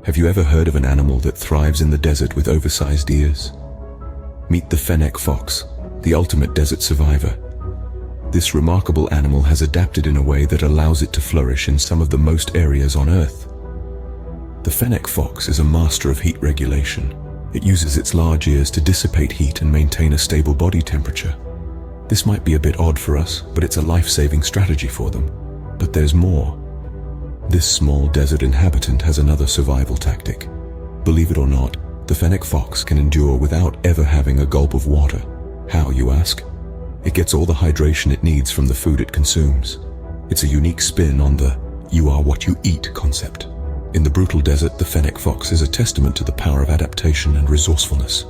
Have you ever heard of an animal that thrives in the desert with oversized ears? Meet the Fennec fox, the ultimate desert survivor. This remarkable animal has adapted in a way that allows it to flourish in some of the most areas on Earth. The Fennec fox is a master of heat regulation. It uses its large ears to dissipate heat and maintain a stable body temperature. This might be a bit odd for us, but it's a life-saving strategy for them. But there's more. This small desert inhabitant has another survival tactic. Believe it or not, the Fennec fox can endure without ever having a gulp of water. How, you ask? It gets all the hydration it needs from the food it consumes. It's a unique spin on the "you are what you eat" concept. In the brutal desert, the Fennec fox is a testament to the power of adaptation and resourcefulness.